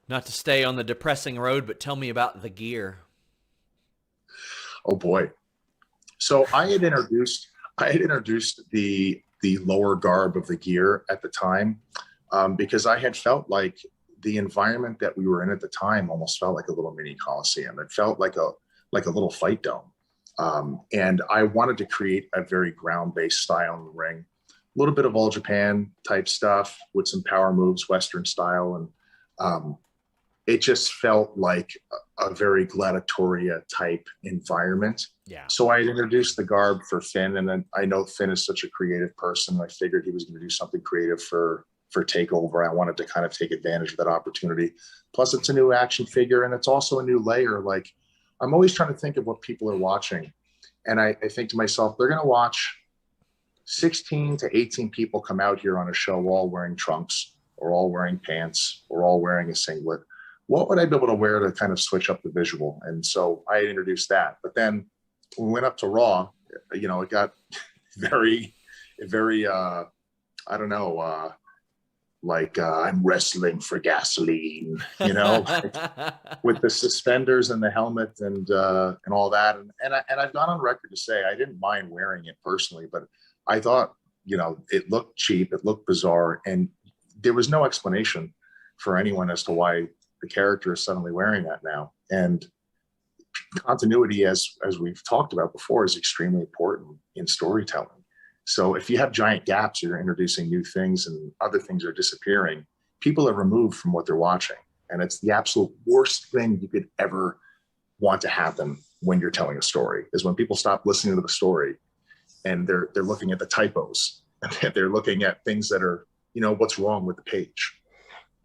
Not to stay on the depressing road, but tell me about the gear. Oh boy. So I had introduced the lower garb of the gear at the time, because I had felt like the environment that we were in at the time almost felt like a little mini coliseum. It felt like a little fight dome, and I wanted to create a very ground based style in the ring, a little bit of all Japan type stuff with some power moves, Western style, and um, it just felt like a very gladiatoria type environment. Yeah. So I introduced the garb for Finn, and then I know Finn is such a creative person. I figured he was going to do something creative for Takeover. I wanted to kind of take advantage of that opportunity. Plus, it's a new action figure, and it's also a new layer. Like, I'm always trying to think of what people are watching, and I think to myself, they're going to watch 16 to 18 people come out here on a show all wearing trunks or all wearing pants or all wearing a singlet. What would I be able to wear to kind of switch up the visual? And so I introduced that. But then when we went up to Raw, it got very, very, I don't know, I'm wrestling for gasoline, with the suspenders and the helmet and all that. And I've gone on record to say I didn't mind wearing it personally, but I thought, it looked cheap, it looked bizarre, and there was no explanation for anyone as to why the character is suddenly wearing that now. And continuity, as we've talked about before, is extremely important in storytelling. So if you have giant gaps, you're introducing new things and other things are disappearing, people are removed from what they're watching. And it's the absolute worst thing you could ever want to happen when you're telling a story, is when people stop listening to the story and they're looking at the typos and they're looking at things that are, what's wrong with the page.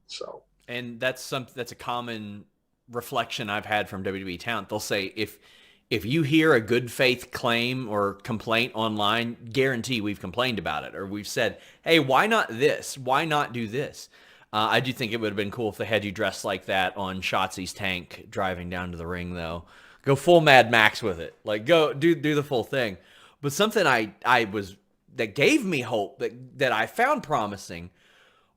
So, And that's a common reflection I've had from WWE talent. They'll say if you hear a good faith claim or complaint online, guarantee we've complained about it or we've said, hey, why not this? Why not do this? I do think it would have been cool if they had you dressed like that on Shotzi's tank driving down to the ring, though. Go full Mad Max with it. Like, go do the full thing. But something I was that gave me hope that I found promising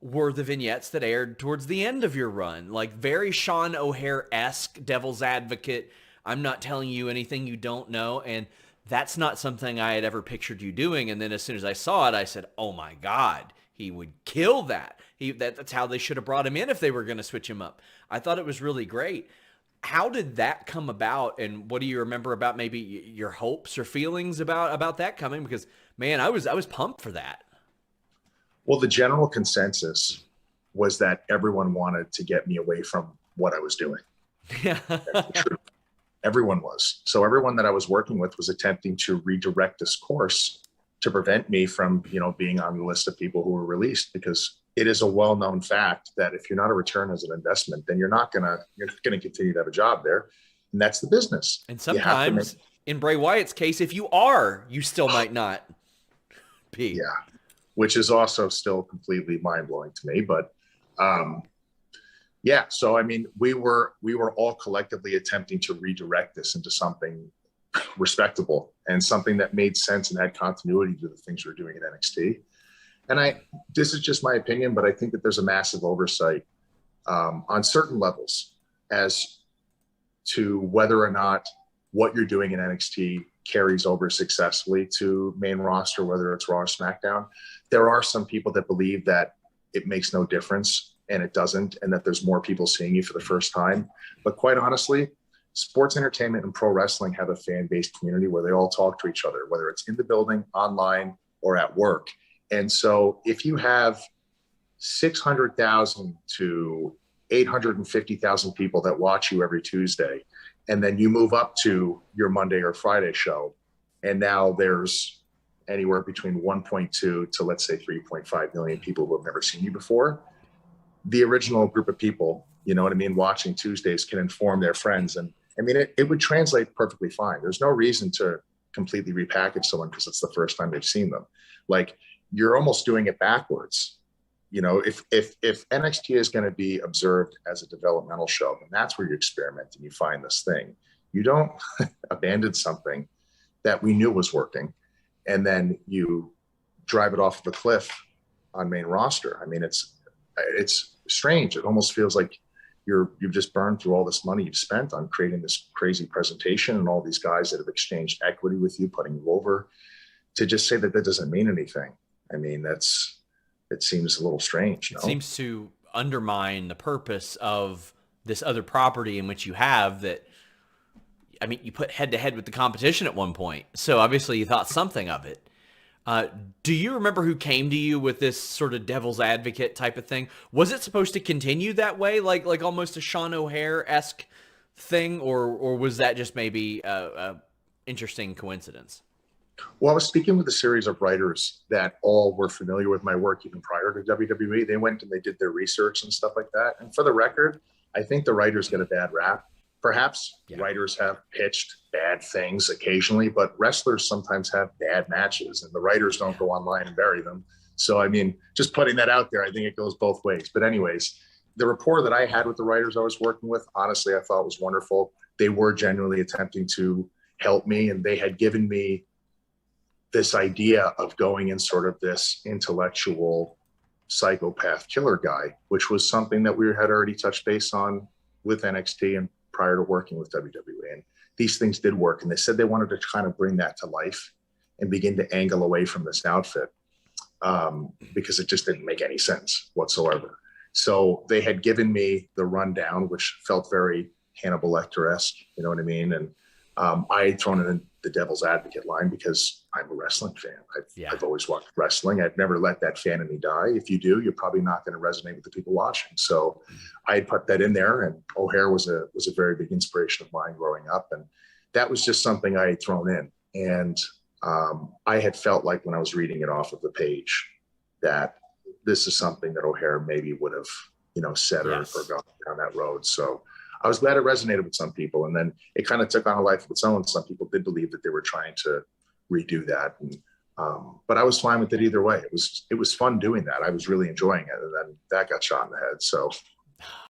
were the vignettes that aired towards the end of your run. Like very Sean O'Hare-esque, devil's advocate. I'm not telling you anything you don't know. And that's not something I had ever pictured you doing. And then as soon as I saw it, I said, oh my God, he would kill that. That's how they should have brought him in if they were going to switch him up. I thought it was really great. How did that come about? And what do you remember about maybe your hopes or feelings about that coming? Because man, I was pumped for that. well, the general consensus was that everyone wanted to get me away from what I was doing. Yeah. That's the truth. Everyone was. So everyone that I was working with was attempting to redirect this course to prevent me from, being on the list of people who were released, because it is a well-known fact that if you're not a return as an investment, then you're not gonna continue to have a job there. And that's the business. And You have to make, sometimes in Bray Wyatt's case, if you are, you still might not be. yeah, which is also still completely mind-blowing to me. But yeah, so I mean, we were all collectively attempting to redirect this into something respectable and something that made sense and had continuity to the things we were doing at NXT. And this is just my opinion, but I think that there's a massive oversight on certain levels as to whether or not what you're doing in NXT carries over successfully to main roster, whether it's Raw or SmackDown. There are some people that believe that it makes no difference, and it doesn't, and that there's more people seeing you for the first time. But quite honestly, sports entertainment and pro wrestling have a fan-based community where they all talk to each other, whether it's in the building, online, or at work. And so if you have 600,000 to 850,000 people that watch you every Tuesday, and then you move up to your Monday or Friday show, and now there's anywhere between 1.2 to, let's say, 3.5 million people who have never seen you before, the original group of people, you know what I mean, watching Tuesdays can inform their friends. And I mean, it would translate perfectly fine. There's no reason to completely repackage someone because it's the first time they've seen them. Like, you're almost doing it backwards. If NXT is going to be observed as a developmental show, then that's where you experiment and you find this thing. You don't abandon something that we knew was working and then you drive it off the cliff on main roster. I mean, it's strange. It almost feels like you've just burned through all this money you've spent on creating this crazy presentation and all these guys that have exchanged equity with you, putting you over, to just say that that doesn't mean anything. I mean, it seems a little strange. It seems to undermine the purpose of this other property in which you have that. I mean, you put head to head with the competition at one point. So obviously you thought something of it. Do you remember who came to you with this sort of devil's advocate type of thing? Was it supposed to continue that way, like almost a Sean O'Hare-esque thing, or was that just maybe a interesting coincidence? Well, I was speaking with a series of writers that all were familiar with my work even prior to WWE. They went and they did their research and stuff like that. And for the record, I think the writers get a bad rap. Perhaps writers have pitched bad things occasionally, but wrestlers sometimes have bad matches and the writers don't go online and bury them. So, I mean, just putting that out there, I think it goes both ways. But anyways, the rapport that I had with the writers I was working with, honestly, I thought was wonderful. They were genuinely attempting to help me, and they had given me this idea of going in sort of this intellectual psychopath killer guy, which was something that we had already touched base on with NXT and prior to working with WWE. And these things did work. And they said they wanted to kind of bring that to life and begin to angle away from this outfit because it just didn't make any sense whatsoever. So they had given me the rundown, which felt very Hannibal Lecter-esque, you know what I mean? And I had thrown in the devil's advocate line because I'm a wrestling fan. I've always watched wrestling. I've never let that fan in me die. If you do, you're probably not going to resonate with the people watching. So I had put that in there, and O'Hare was a very big inspiration of mine growing up. And that was just something I had thrown in. And I had felt like when I was reading it off of the page that this is something that O'Hare maybe would have, said or gone down that road. So I was glad it resonated with some people. And then it kind of took on a life of its own. Some people did believe that they were trying to redo that. And, but I was fine with it either way. It was fun doing that. I was really enjoying it. And then that got shot in the head. So